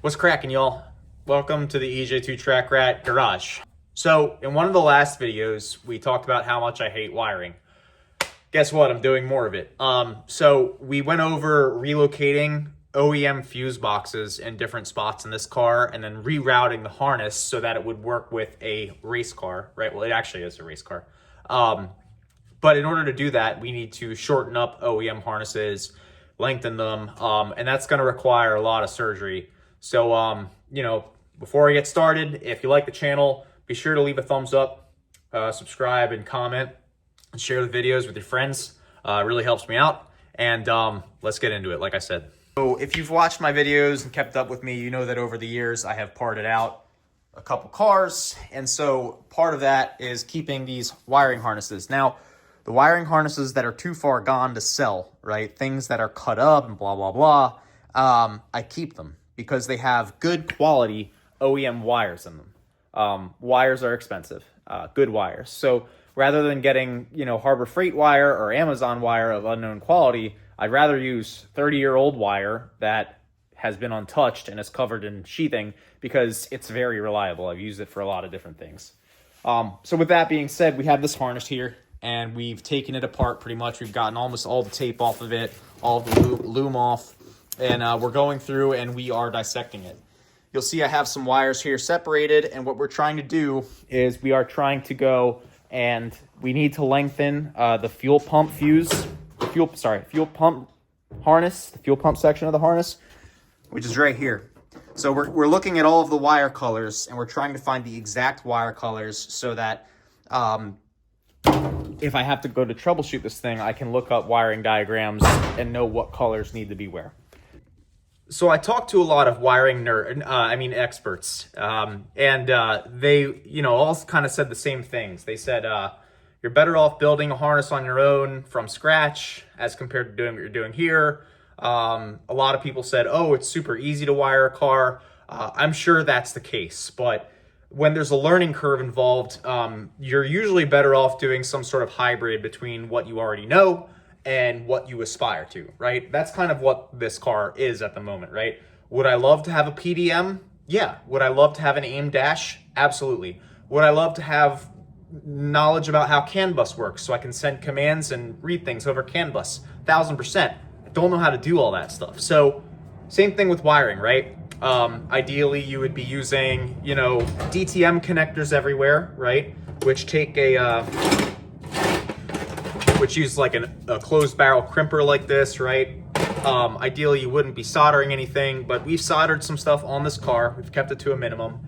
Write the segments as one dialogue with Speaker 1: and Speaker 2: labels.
Speaker 1: What's cracking, y'all? Welcome to the EJ2 Track Rat Garage. So, in one of the last videos, we talked about how much I hate wiring. Guess what? I'm doing more of it. So we went over relocating OEM fuse boxes in different spots in this car and then rerouting the harness so that it would work with a race car, right? Well, it actually is a race car. But in order to do that, we need to shorten up OEM harnesses, lengthen them, and that's going to require a lot of surgery. So, before I get started, if you like the channel, be sure to leave a thumbs up, subscribe, and comment, and share the videos with your friends. It really helps me out. And let's get into it, like I said. So if you've watched my videos and kept up with me, you know that over the years I have parted out a couple cars. And so part of that is keeping these wiring harnesses. Now, the wiring harnesses that are too far gone to sell, right? Things that are cut up and blah, blah, blah. I keep them because they have good quality OEM wires in them. Wires are expensive, good wires. So rather than getting, Harbor Freight wire or Amazon wire of unknown quality, I'd rather use 30-year-old wire that has been untouched and is covered in sheathing because it's very reliable. I've used it for a lot of different things. So with that being said, we have this harness here and we've taken it apart pretty much. We've gotten almost all the tape off of it, all the loom off, and we're going through and we are dissecting it. You'll see I have some wires here separated, and what we're trying to do is we are trying to go and we need to lengthen the fuel pump fuse, fuel pump harness, the fuel pump section of the harness, which is right here. So we're looking at all of the wire colors, and we're trying to find the exact wire colors so that if I have to go to troubleshoot this thing, I can look up wiring diagrams and know what colors need to be where. So I talked to a lot of wiring experts, and they, all kind of said the same things. They said, you're better off building a harness on your own from scratch as compared to doing what you're doing here. A lot of people said, oh, it's super easy to wire a car. I'm sure that's the case, but when there's a learning curve involved, you're usually better off doing some sort of hybrid between what you already know and what you aspire to, right? That's kind of what this car is at the moment, right? Would I love to have a PDM? Yeah. Would I love to have an AIM dash? Absolutely. Would I love to have knowledge about how CAN bus works so I can send commands and read things over CAN bus? 1000%. I don't know how to do all that stuff. So same thing with wiring, right? Ideally you would be using, DTM connectors everywhere, right? Which take which use like a closed barrel crimper like this, right? Ideally you wouldn't be soldering anything, but we've soldered some stuff on this car. We've kept it to a minimum.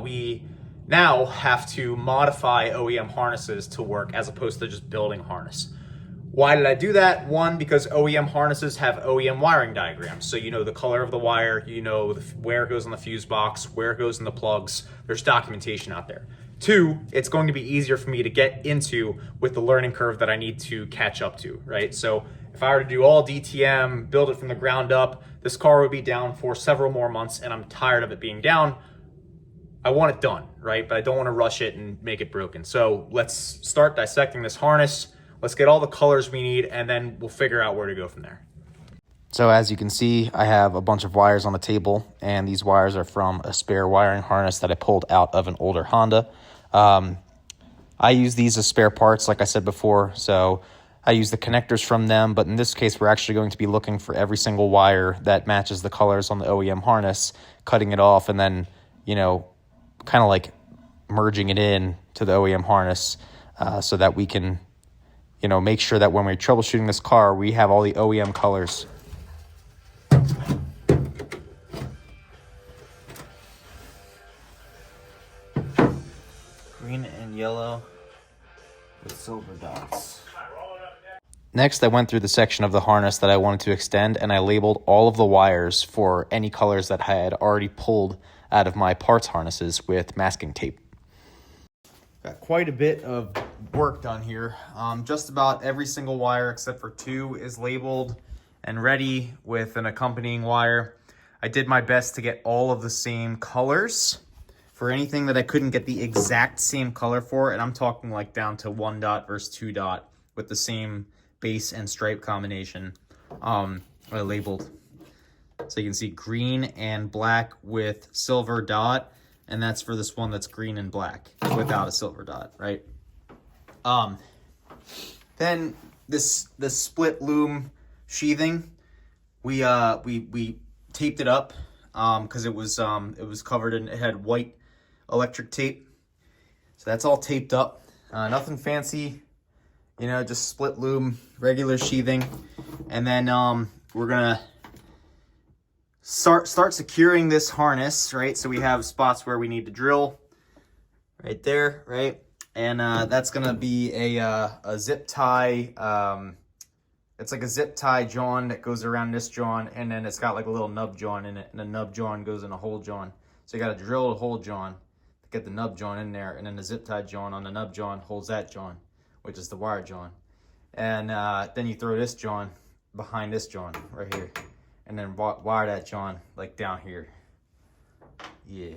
Speaker 1: We now have to modify OEM harnesses to work as opposed to just building a harness. Why did I do that? One, because OEM harnesses have OEM wiring diagrams. So you know the color of the wire, where it goes on the fuse box, where it goes in the plugs. There's documentation out there. Two, it's going to be easier for me to get into with the learning curve that I need to catch up to, right? So if I were to do all DTM, build it from the ground up, this car would be down for several more months, and I'm tired of it being down. I want it done, right? But I don't want to rush it and make it broken. So let's start dissecting this harness. Let's get all the colors we need, and then we'll figure out where to go from there. So as you can see, I have a bunch of wires on the table, and these wires are from a spare wiring harness that I pulled out of an older Honda. I use these as spare parts, like I said before, so I use the connectors from them, but in this case, we're actually going to be looking for every single wire that matches the colors on the OEM harness, cutting it off, and then, kind of like merging it in to the OEM harness so that we can, make sure that when we're troubleshooting this car, we have all the OEM colors. Green and yellow with silver dots. Next, I went through the section of the harness that I wanted to extend, and I labeled all of the wires for any colors that I had already pulled out of my parts harnesses with masking tape. Got quite a bit of work done here. Just about every single wire except for two is labeled and ready with an accompanying wire. I did my best to get all of the same colors. For anything that I couldn't get the exact same color for, and I'm talking like down to 1 dot versus 2 dot with the same base and stripe combination, I labeled. So you can see green and black with silver dot, and that's for this one that's green and black without a silver dot, right? Then this split loom sheathing, we taped it up because it was covered in, it had white electric tape. So that's all taped up. Nothing fancy, you know, just split loom, regular sheathing. And then we're gonna start securing this harness, right? So we have spots where we need to drill right there, right? And that's gonna be a zip tie. It's like a zip tie john that goes around this john, and then it's got like a little nub john in it, and the nub john goes in a hole john. So you gotta drill a hole john to get the nub john in there, and then the zip tie john on the nub john holds that john, which is the wire john. And then you throw this john behind this john right here, and then wire that john like down here. Yeah.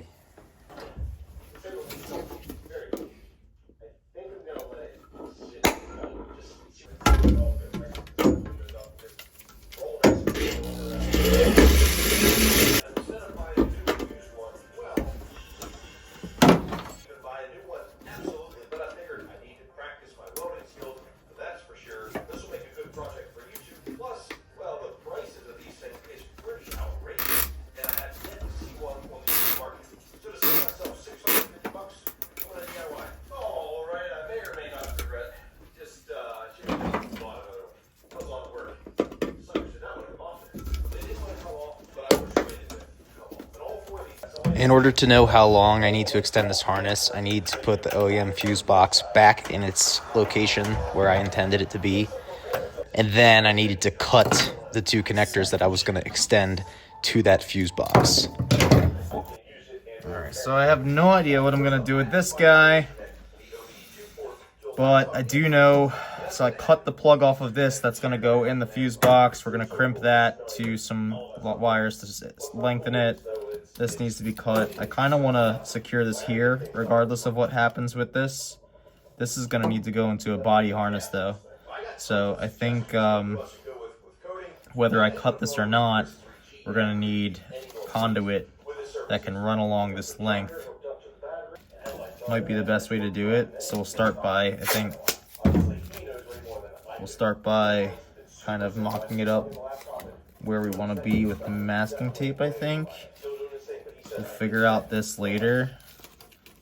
Speaker 1: In order to know how long I need to extend this harness, I need to put the OEM fuse box back in its location where I intended it to be. And then I needed to cut the two connectors that I was going to extend to that fuse box. Alright, so I have no idea what I'm going to do with this guy. But I do know, so I cut the plug off of this that's going to go in the fuse box. We're going to crimp that to some wires to lengthen it. This needs to be cut. I kind of want to secure this here, regardless of what happens with this. This is going to need to go into a body harness, though. So I think whether I cut this or not, we're going to need conduit that can run along this length. Might be the best way to do it. So we'll start by, I think, kind of mocking it up where we want to be with the masking tape, I think. We'll figure out this later,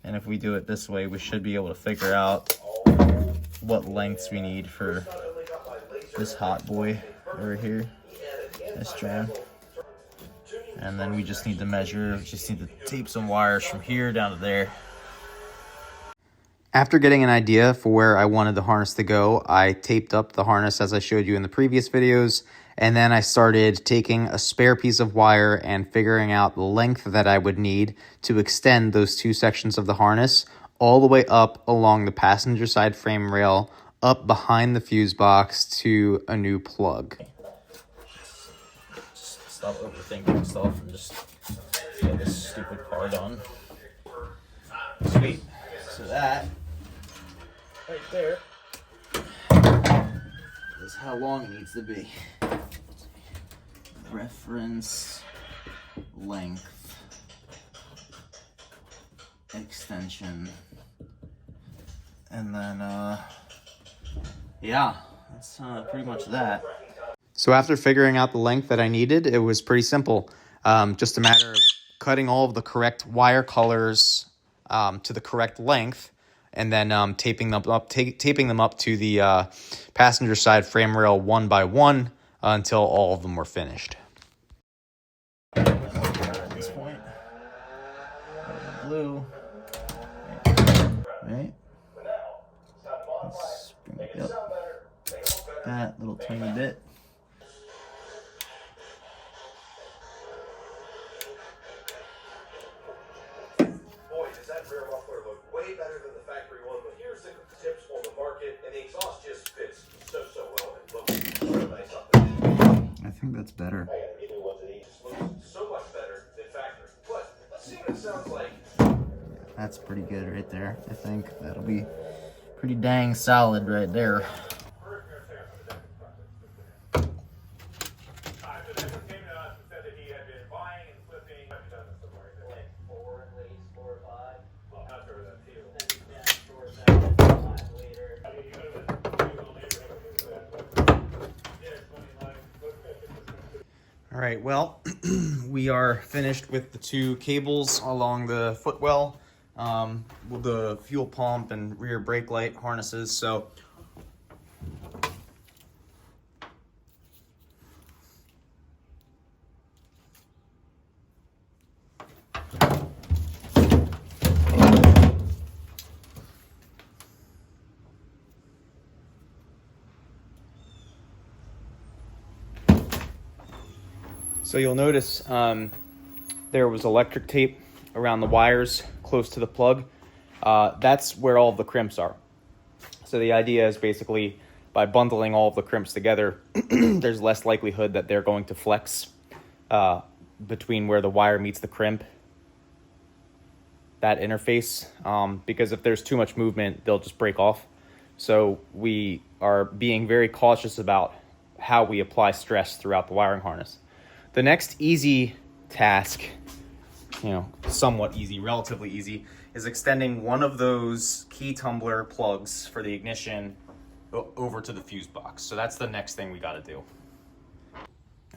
Speaker 1: and if we do it this way, we should be able to figure out what lengths we need for this hot boy over here, this john. And then we just need to measure, just need to tape some wires from here down to there. After getting an idea for where I wanted the harness to go, I taped up the harness as I showed you in the previous videos, and then I started taking a spare piece of wire and figuring out the length that I would need to extend those two sections of the harness all the way up along the passenger side frame rail, up behind the fuse box to a new plug. Just stop overthinking stuff and just get this stupid car done. Sweet. So that right there is how long it needs to be. Reference length extension, and then yeah, that's pretty much that. So after figuring out the length that I needed, it was pretty simple. Just a matter of cutting all of the correct wire colors to the correct length, and then taping them up to the passenger side frame rail one by one until all of them were finished. At this point, blue, right? Let's bring it up that little tiny bit. I think that's better. That's pretty good right there. I think that'll be pretty dang solid right there. All right, well, we are finished with the 2 cables along the footwell, with the fuel pump and rear brake light harnesses. So you'll notice there was electric tape around the wires close to the plug. That's where all of the crimps are. So the idea is basically by bundling all of the crimps together, there's less likelihood that they're going to flex between where the wire meets the crimp, that interface, because if there's too much movement, they'll just break off. So we are being very cautious about how we apply stress throughout the wiring harness. The next easy task, somewhat easy, relatively easy, is extending one of those key tumbler plugs for the ignition over to the fuse box. So that's the next thing we got to do.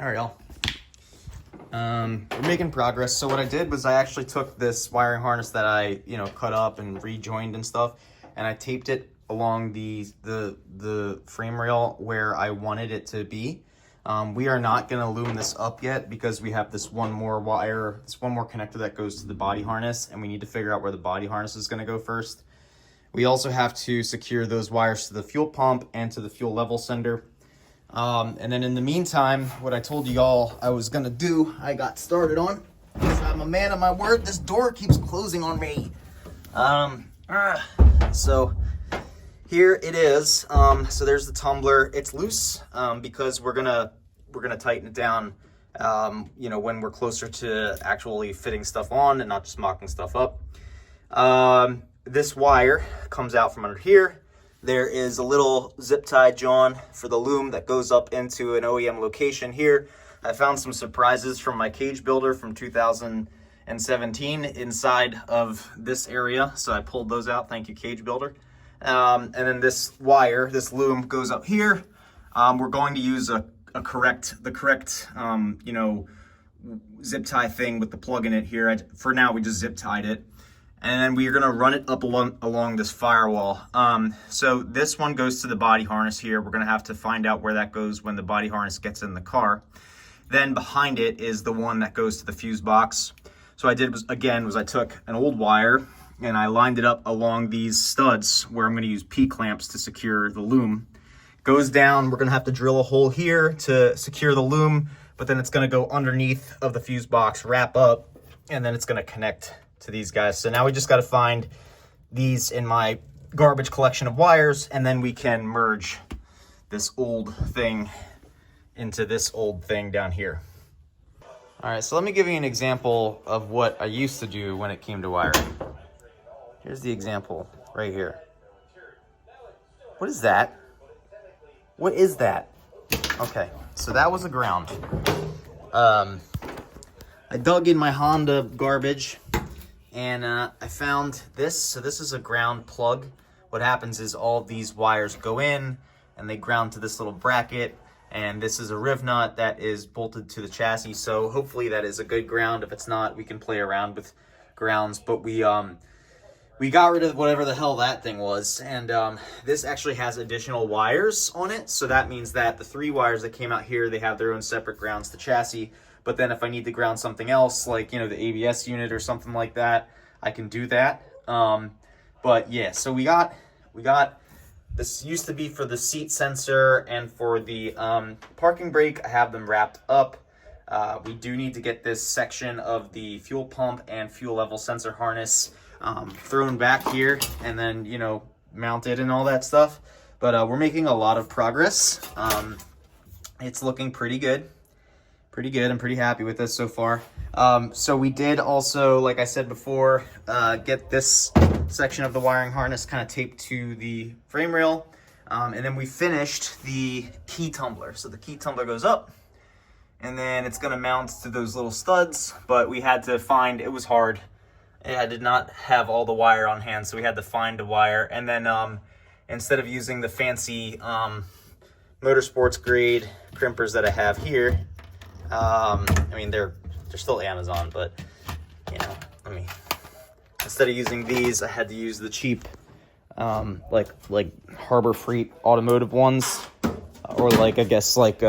Speaker 1: All right, y'all. We're making progress. So what I did was I actually took this wiring harness that I, cut up and rejoined and stuff, and I taped it along the frame rail where I wanted it to be. We are not going to loom this up yet because we have this one more wire, this one more connector that goes to the body harness, and we need to figure out where the body harness is going to go first. We also have to secure those wires to the fuel pump and to the fuel level sender. And then in the meantime, what I told you all I was going to do, I got started on. I'm a man of my word. This door keeps closing on me. So here it is. So there's the tumbler. It's loose because we're gonna tighten it down. When we're closer to actually fitting stuff on and not just mocking stuff up. This wire comes out from under here. There is a little zip tie John for the loom that goes up into an OEM location here. I found some surprises from my cage builder from 2017 inside of this area, so I pulled those out. Thank you, cage builder. And then this wire, this loom goes up here. We're going to use the correct zip tie thing with the plug in it here. For now, we just zip tied it. And then we're gonna run it up along this firewall. So this one goes to the body harness here. We're gonna have to find out where that goes when the body harness gets in the car. Then behind it is the one that goes to the fuse box. So I did was I took an old wire and I lined it up along these studs where I'm gonna use P-clamps to secure the loom. Goes down, we're gonna have to drill a hole here to secure the loom, but then it's gonna go underneath of the fuse box, wrap up, and then it's gonna connect to these guys. So now we just got to find these in my garbage collection of wires, and then we can merge this old thing into this old thing down here. All right, so let me give you an example of what I used to do when it came to wiring. Here's the example right here. What is that? What is that? Okay, so that was a ground. I dug in my Honda garbage and I found this. So this is a ground plug. What happens is all of these wires go in and they ground to this little bracket, and this is a riv nut that is bolted to the chassis. So hopefully that is a good ground. If it's not, we can play around with grounds. But we got rid of whatever the hell that thing was, and this actually has additional wires on it. So that means that the 3 wires that came out here, they have their own separate grounds to chassis. But then if I need to ground something else, like, the ABS unit or something like that, I can do that. But yeah, so we got, this used to be for the seat sensor and for the parking brake. I have them wrapped up. We do need to get this section of the fuel pump and fuel level sensor harness thrown back here and then, mounted and all that stuff. But we're making a lot of progress. It's looking pretty good. I'm pretty happy with this so far. So we did also, like I said before, get this section of the wiring harness kind of taped to the frame rail. And then we finished the key tumbler. So the key tumbler goes up, and then it's gonna mount to those little studs, but we had to find, it was hard. I did not have all the wire on hand, so we had to find a wire. And then instead of using the fancy motorsports grade crimpers that I have here, I mean, they're still Amazon, but you know, instead of using these, I had to use the cheap, like Harbor Freight automotive ones, or like, I guess, like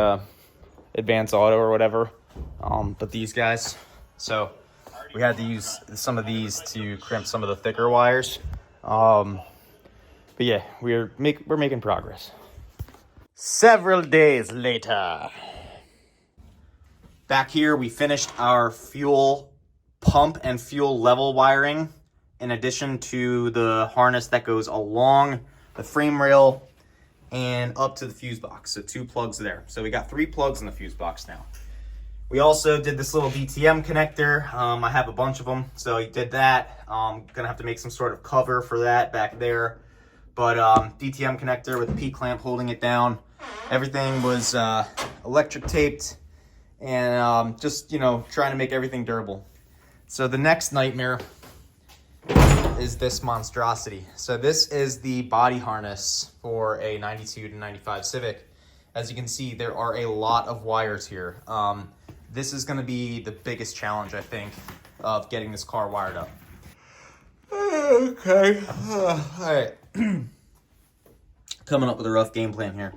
Speaker 1: Advance Auto or whatever. But these guys, so we had to use some of these to crimp some of the thicker wires. But yeah, we're making progress. Several days later. Back here, we finished our fuel pump and fuel level wiring, in addition to the harness that goes along the frame rail and up to the fuse box. So 2 plugs there. So we got 3 plugs in the fuse box now. We also did this little DTM connector. I have a bunch of them, so I did that. Gonna have to make some sort of cover for that back there. But DTM connector with a P-clamp holding it down. Everything was electric taped, and just, you know, trying to make everything durable. So the next nightmare is this monstrosity. So this is the body harness for a 92 to 95 Civic. As you can see, there are a lot of wires here. This is going to be the biggest challenge, I think, of getting this car wired up. Okay. All right. Coming up with a rough game plan here.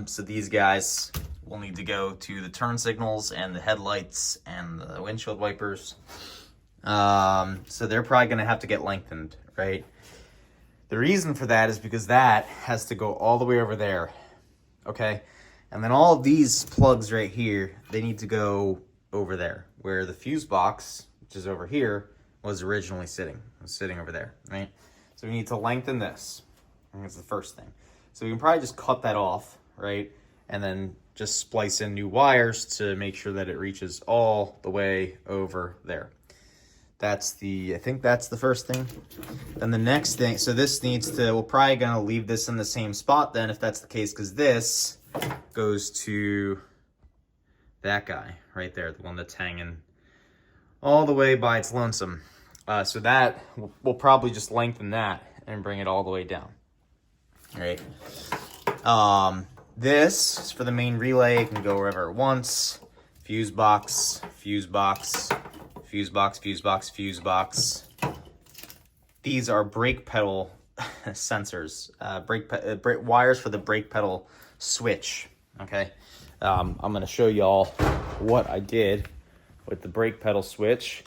Speaker 1: So these guys will need to go to the turn signals and the headlights and the windshield wipers. So they're probably going to have to get lengthened, right? The reason for that is because that has to go all the way over there, okay? And then all of these plugs right here, they need to go over there, where the fuse box, which is over here, was originally sitting. It was sitting over there, right? So we need to lengthen this. And that's the first thing. So we can probably just cut that off, right? And then just splice in new wires to make sure that it reaches all the way over there. I think that's the first thing. Then the next thing, so this needs to, we're probably gonna leave this in the same spot then, if that's the case, because this goes to that guy right there, the one that's hanging all the way by its lonesome. So that, we'll probably just lengthen that and bring it all the way down. All right. This is for the main relay. It can go wherever it wants. Fuse box, fuse box, fuse box, fuse box, fuse box. These are brake pedal sensors, brake wires for the brake pedal switch. Okay. I'm going to show y'all what I did with the brake pedal switch.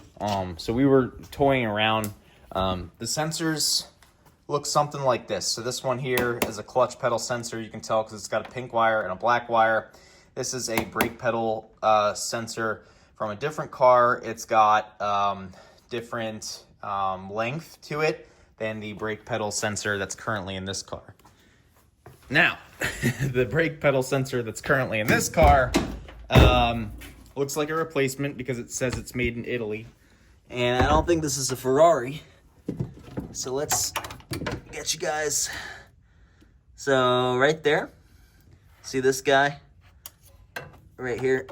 Speaker 1: So we were toying around. The sensors look something like this. So this one here is a clutch pedal sensor. You can tell because it's got a pink wire and a black wire. This is a brake pedal sensor from a different car. It's got different length to it than the brake pedal sensor that's currently in this car. Now, the brake pedal sensor that's currently in this car looks like a replacement because it says it's made in Italy. And I don't think this is a Ferrari. So let's get you guys. So right there, see this guy right here,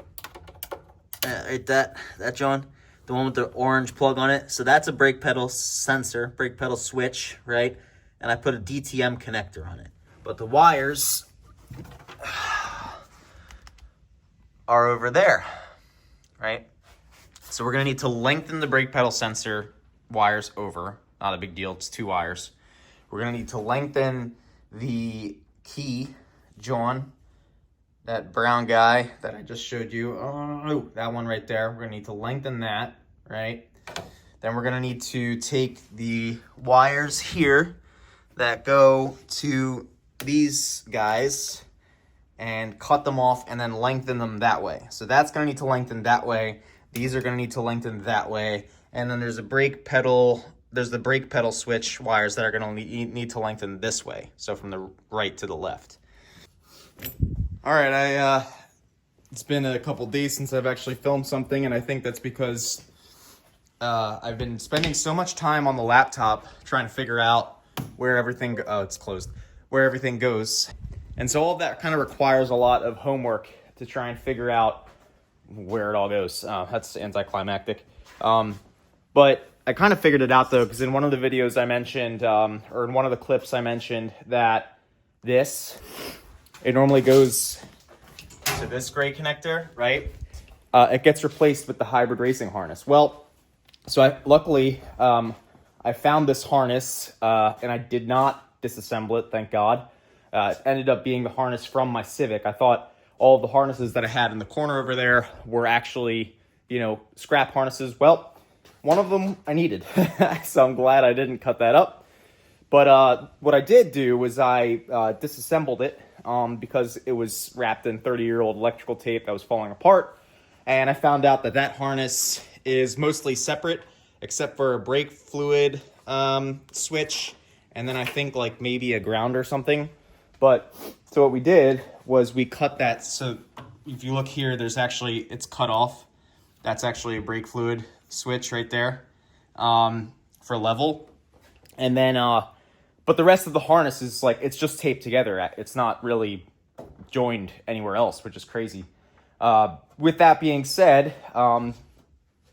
Speaker 1: right that John, the one with the orange plug on it. So that's a brake pedal sensor, brake pedal switch, right? And I put a DTM connector on it. But the wires are over there, right? So we're gonna need to lengthen the brake pedal sensor wires over. Not a big deal, it's 2 wires. We're gonna need to lengthen the key, John, that brown guy that I just showed you. Oh, that one right there. We're gonna need to lengthen that, right? Then we're gonna need to take the wires here that go to these guys and cut them off and then lengthen them that way. So that's gonna need to lengthen that way. These are gonna need to lengthen that way. And then there's a brake pedal, there's the brake pedal switch wires that are gonna need to lengthen this way. So from the right to the left. All right, it's been a couple days since I've actually filmed something, and I think that's because I've been spending so much time on the laptop trying to figure out where everything, it's closed, where everything goes. And so all of that kind of requires a lot of homework to try and figure out where it all goes. That's anticlimactic. But I kind of figured it out though, because in one of the videos I mentioned, or in one of the clips I mentioned that it normally goes to this gray connector, right? It gets replaced with the hybrid racing harness. Well, so luckily, I found this harness, and I did not disassemble it, thank God. It ended up being the harness from my Civic. I thought all of the harnesses that I had in the corner over there were actually, scrap harnesses. Well, one of them I needed, so I'm glad I didn't cut that up. But what I did do was I disassembled it because it was wrapped in 30-year-old electrical tape that was falling apart. And I found out that that harness is mostly separate, except for a brake fluid switch, and then I think like maybe a ground or something. But so what we did was we cut that. So if you look here, it's cut off. That's actually a brake fluid switch right there for level. And then, but the rest of the harness is like, it's just taped together. It's not really joined anywhere else, which is crazy. With that being said,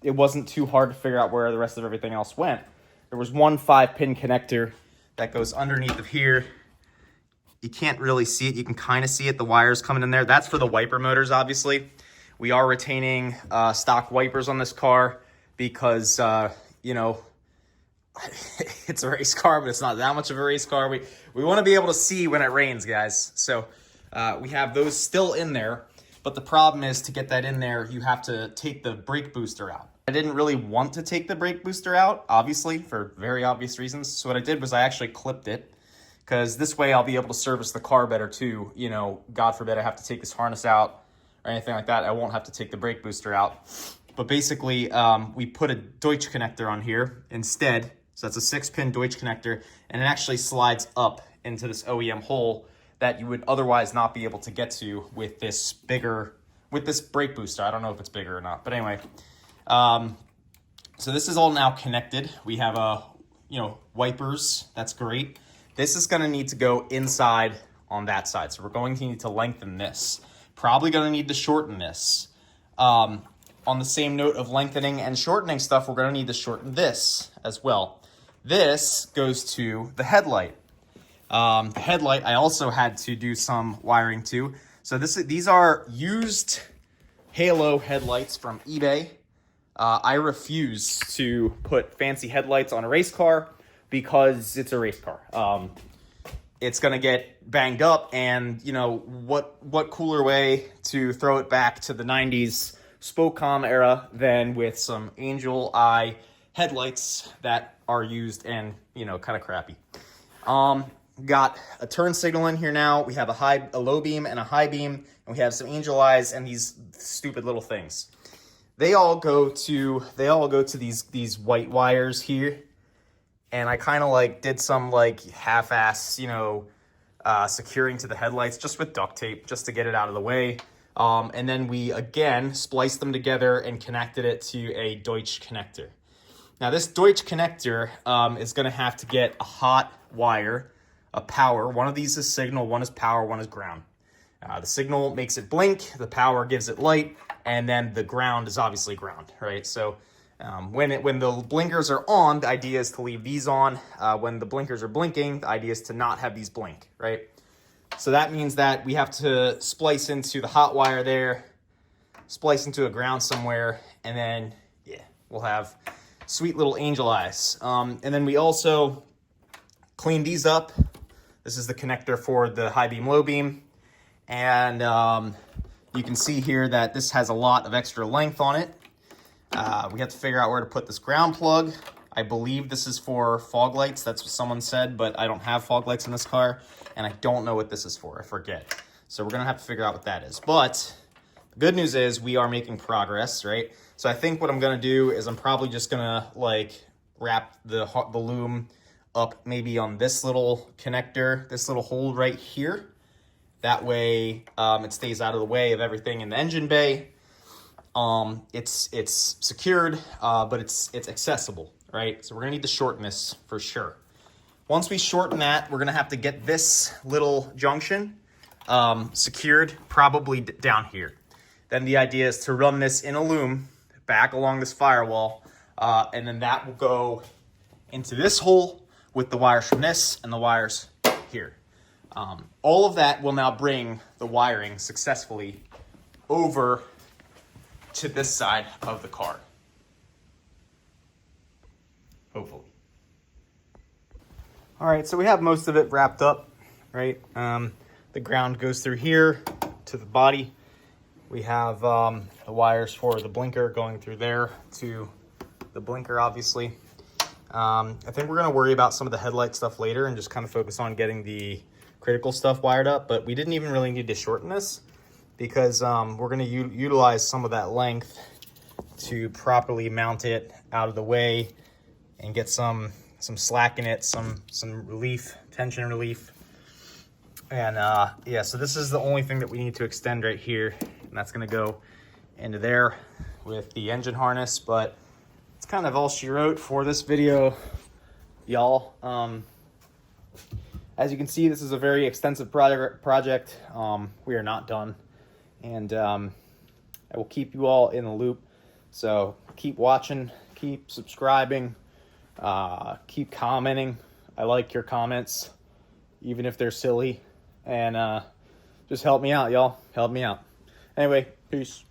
Speaker 1: it wasn't too hard to figure out where the rest of everything else went. There was one 5-pin connector that goes underneath of here. You can't really see it. You can kind of see it. The wires coming in there. That's for the wiper motors, obviously. We are retaining stock wipers on this car because, it's a race car, but it's not that much of a race car. We want to be able to see when it rains, guys. So we have those still in there. But the problem is, to get that in there, you have to take the brake booster out. I didn't really want to take the brake booster out, obviously, for very obvious reasons. So what I did was I actually clipped it, because this way I'll be able to service the car better too. God forbid I have to take this harness out or anything like that. I won't have to take the brake booster out. But basically, we put a Deutsch connector on here instead. So that's a 6-pin Deutsch connector, and it actually slides up into this OEM hole that you would otherwise not be able to get to with this brake booster. I don't know if it's bigger or not, but anyway. So this is all now connected. We have wipers. That's great. This is going to need to go inside on that side. So we're going to need to lengthen this. Probably going to need to shorten this. On the same note of lengthening and shortening stuff, we're going to need to shorten this as well. This goes to the headlight. The headlight, I also had to do some wiring to. So these are used halo headlights from eBay. I refuse to put fancy headlights on a race car because it's a race car. It's gonna get banged up, and what cooler way to throw it back to the 90s Spocom era than with some angel eye headlights that are used and kind of crappy. Got a turn signal in here now. We have a low beam and a high beam, and we have some angel eyes and these stupid little things. They all go to these white wires here, and I kind of did some half-ass securing to the headlights just with duct tape just to get it out of the way. And then we again spliced them together and connected it to a Deutsch connector. Now this Deutsch connector is going to have to get a hot wire, a power. One of these is signal, one is power, one is ground. The signal makes it blink, the power gives it light, and then the ground is obviously ground, right? So when the blinkers are on, the idea is to leave these on. When the blinkers are blinking, the idea is to not have these blink, right? So that means that we have to splice into the hot wire there, splice into a ground somewhere, and then, we'll have sweet little angel eyes. And then we also clean these up. This is the connector for the high beam, low beam. And you can see here that this has a lot of extra length on it. We have to figure out where to put this ground plug. I believe this is for fog lights. That's what someone said, but I don't have fog lights in this car, and I don't know what this is for. I forget. So we're going to have to figure out what that is. But the good news is we are making progress, right? So I think what I'm going to do is I'm probably just going to wrap the loom up maybe on this little connector, this little hole right here. That way it stays out of the way of everything in the engine bay. It's secured, but it's accessible, right? So we're gonna need to shorten this for sure. Once we shorten that, we're gonna have to get this little junction secured, probably down here. Then the idea is to run this in a loom back along this firewall, and then that will go into this hole with the wires from this and the wires here. All of that will now bring the wiring successfully over to this side of the car. Hopefully. All right, so we have most of it wrapped up, right? The ground goes through here to the body. We have the wires for the blinker going through there to the blinker, obviously. I think we're gonna worry about some of the headlight stuff later and just kind of focus on getting the critical stuff wired up, but we didn't even really need to shorten this because we're gonna utilize some of that length to properly mount it out of the way and get some slack in it, some relief, tension relief. And yeah, so this is the only thing that we need to extend right here, and that's gonna go into there with the engine harness, but it's kind of all she wrote for this video, y'all. As you can see, this is a very extensive project. We are not done, and I will keep you all in the loop. So keep watching, keep subscribing, keep commenting. I like your comments, even if they're silly, and just help me out, y'all. Help me out. Anyway, peace.